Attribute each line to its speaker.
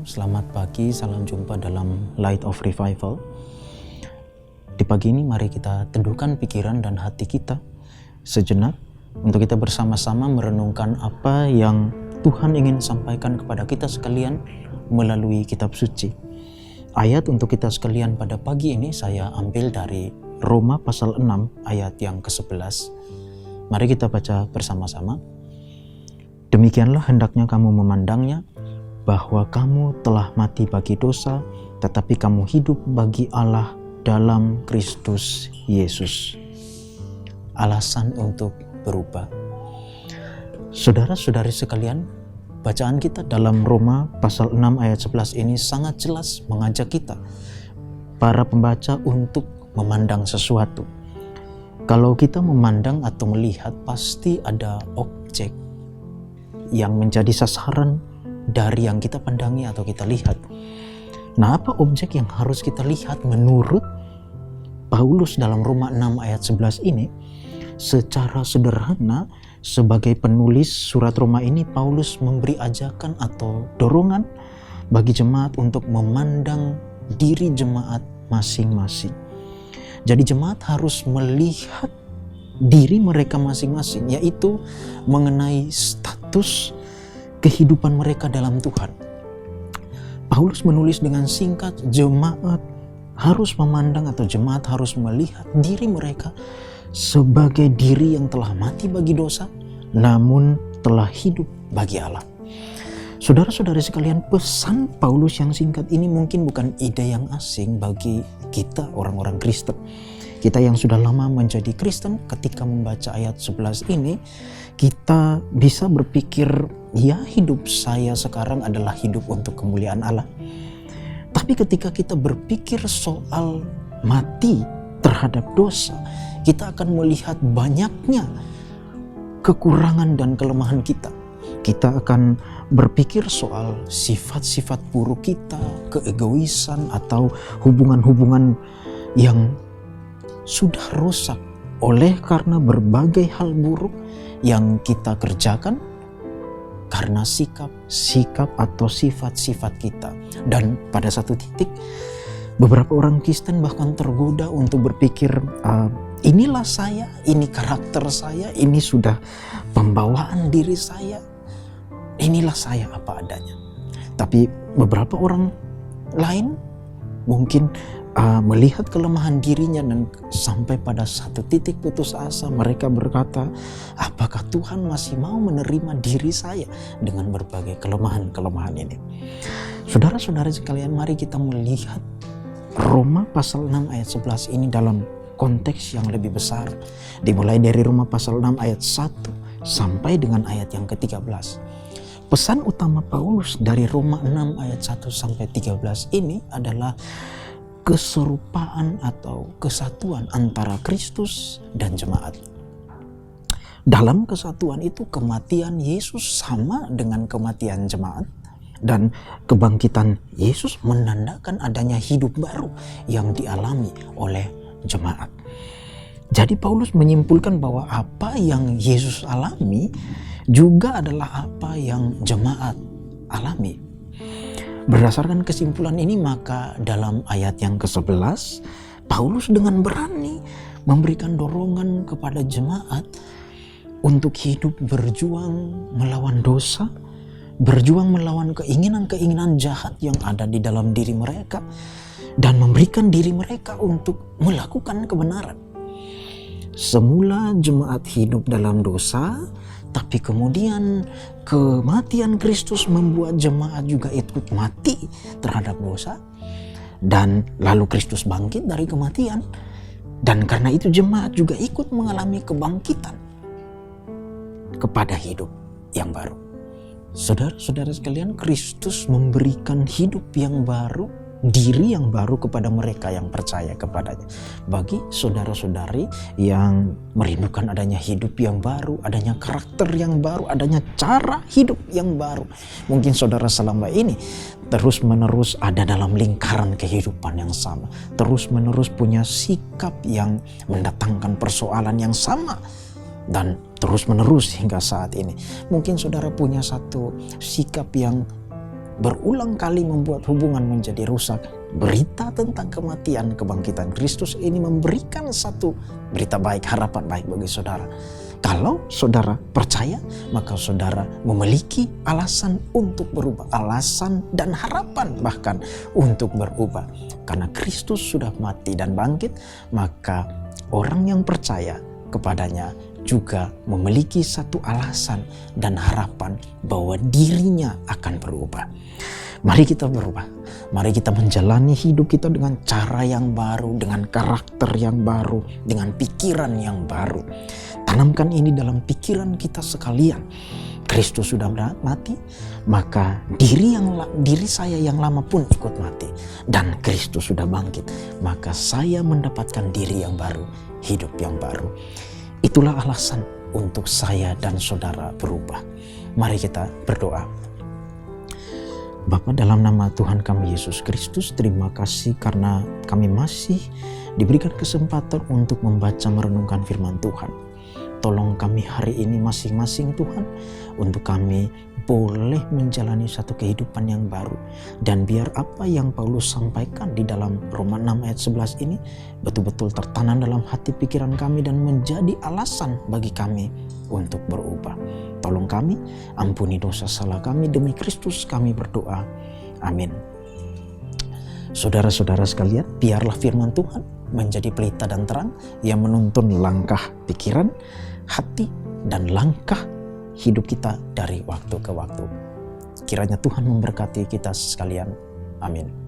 Speaker 1: selamat pagi, salam jumpa dalam Light of Revival. Di pagi ini mari kita teduhkan pikiran dan hati kita sejenak untuk kita bersama-sama merenungkan apa yang Tuhan ingin sampaikan kepada kita sekalian melalui kitab suci. Ayat untuk kita sekalian pada pagi ini saya ambil dari Roma pasal 6 ayat yang ke-11. Mari kita baca bersama-sama. Demikianlah hendaknya kamu memandangnya, bahwa kamu telah mati bagi dosa, tetapi kamu hidup bagi Allah dalam Kristus Yesus. Alasan untuk berubah. Saudara-saudari sekalian, bacaan kita dalam Roma pasal 6 ayat 11 ini sangat jelas mengajak kita, para pembaca, untuk memandang sesuatu. Kalau kita memandang atau melihat, pasti ada objek yang menjadi sasaran dari yang kita pandangi atau kita lihat. Nah, apa objek yang harus kita lihat menurut Paulus dalam Roma 6 ayat 11 ini? Secara sederhana, sebagai penulis surat Roma ini, Paulus memberi ajakan atau dorongan bagi jemaat untuk memandang diri jemaat masing-masing. Jadi jemaat harus melihat diri mereka masing-masing, yaitu mengenai status kehidupan mereka dalam Tuhan. Paulus menulis dengan singkat, jemaat harus memandang atau jemaat harus melihat diri mereka sebagai diri yang telah mati bagi dosa, namun telah hidup bagi Allah. Saudara-saudari sekalian, pesan Paulus yang singkat ini mungkin bukan ide yang asing bagi kita orang-orang Kristen. Kita yang sudah lama menjadi Kristen, ketika membaca ayat 11 ini, kita bisa berpikir, ya, hidup saya sekarang adalah hidup untuk kemuliaan Allah. Tapi ketika kita berpikir soal mati terhadap dosa, kita akan melihat banyaknya kekurangan dan kelemahan kita. Kita akan berpikir soal sifat-sifat buruk kita, keegoisan, atau hubungan-hubungan yang sudah rusak oleh karena berbagai hal buruk yang kita kerjakan karena sikap atau sifat-sifat kita. Dan pada satu titik, beberapa orang Kristen bahkan tergoda untuk berpikir, inilah saya, ini karakter saya, ini sudah pembawaan diri saya, inilah saya apa adanya. Tapi beberapa orang lain mungkin melihat kelemahan dirinya dan sampai pada satu titik putus asa, mereka berkata, apakah Tuhan masih mau menerima diri saya dengan berbagai kelemahan-kelemahan ini? Saudara-saudari sekalian, mari kita melihat Roma pasal 6 ayat 11 ini dalam konteks yang lebih besar. Dimulai dari Roma pasal 6 ayat 1 sampai dengan ayat yang ke-13. Pesan utama Paulus dari Roma 6 ayat 1 sampai 13 ini adalah keserupaan atau kesatuan antara Kristus dan jemaat. Dalam kesatuan itu, kematian Yesus sama dengan kematian jemaat, dan kebangkitan Yesus menandakan adanya hidup baru yang dialami oleh jemaat. Jadi Paulus menyimpulkan bahwa apa yang Yesus alami juga adalah apa yang jemaat alami. Berdasarkan kesimpulan ini, maka dalam ayat yang ke-11, Paulus dengan berani memberikan dorongan kepada jemaat untuk hidup berjuang melawan dosa, berjuang melawan keinginan-keinginan jahat yang ada di dalam diri mereka, dan memberikan diri mereka untuk melakukan kebenaran. Semula jemaat hidup dalam dosa, tapi kemudian kematian Kristus membuat jemaat juga ikut mati terhadap dosa. Dan lalu Kristus bangkit dari kematian. Dan karena itu jemaat juga ikut mengalami kebangkitan kepada hidup yang baru. Saudara-saudara sekalian, Kristus memberikan hidup yang baru, diri yang baru kepada mereka yang percaya kepadanya. Bagi saudara-saudari yang merindukan adanya hidup yang baru, adanya karakter yang baru, adanya cara hidup yang baru, mungkin saudara selama ini terus-menerus ada dalam lingkaran kehidupan yang sama, terus-menerus punya sikap yang mendatangkan persoalan yang sama, dan terus-menerus hingga saat ini. Mungkin saudara punya satu sikap yang berulang kali membuat hubungan menjadi rusak. Berita tentang kematian, kebangkitan Kristus ini memberikan satu berita baik, harapan baik bagi saudara. Kalau saudara percaya, maka saudara memiliki alasan untuk berubah, alasan dan harapan bahkan untuk berubah. Karena Kristus sudah mati dan bangkit, maka orang yang percaya kepadanya juga memiliki satu alasan dan harapan bahwa dirinya akan berubah. Mari kita berubah. Mari kita menjalani hidup kita dengan cara yang baru, dengan karakter yang baru, dengan pikiran yang baru. Tanamkan ini dalam pikiran kita sekalian. Kristus sudah mati, maka diri saya yang lama pun ikut mati. Dan Kristus sudah bangkit, maka saya mendapatkan diri yang baru, hidup yang baru. Itulah alasan untuk saya dan saudara berubah. Mari kita berdoa. Bapa, dalam nama Tuhan kami Yesus Kristus, terima kasih karena kami masih diberikan kesempatan untuk membaca merenungkan firman Tuhan. Tolong kami hari ini masing-masing Tuhan, untuk kami boleh menjalani satu kehidupan yang baru. Dan biar apa yang Paulus sampaikan di dalam Roma 6 ayat 11 ini betul-betul tertanam dalam hati pikiran kami dan menjadi alasan bagi kami untuk berubah. Tolong kami, ampuni dosa salah kami, demi Kristus kami berdoa. Amin. Saudara-saudara sekalian, biarlah firman Tuhan menjadi pelita dan terang yang menuntun langkah pikiran, hati, dan langkah hidup kita dari waktu ke waktu. Kiranya Tuhan memberkati kita sekalian. Amin.